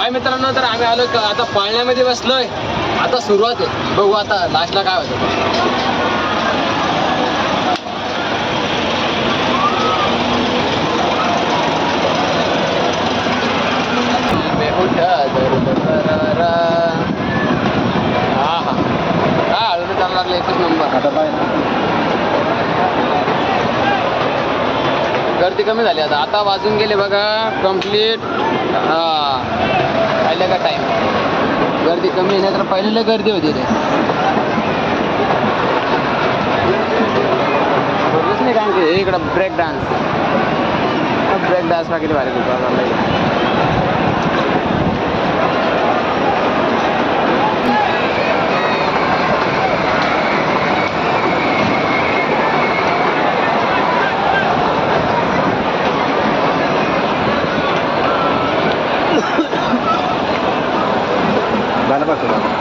हाय मित्रांनो, तर आम्ही आलो आता पाळण्यामध्ये बसलोय. आता सुरुवात आहे, बघू आता लास्टला काय होतं. चालू लागलं एकच नंबर. आता पाय ना, गर्दी कमी झाली. आता वाजून गेले बघा कंप्लीट. पहिल्या का टाईम गर्दी कमी नाही तर पहिलेला गर्दी होती ते बघूच नाही. कारण की इकडं ब्रेक डान्स किती भारी होता. झालं बघ तुला.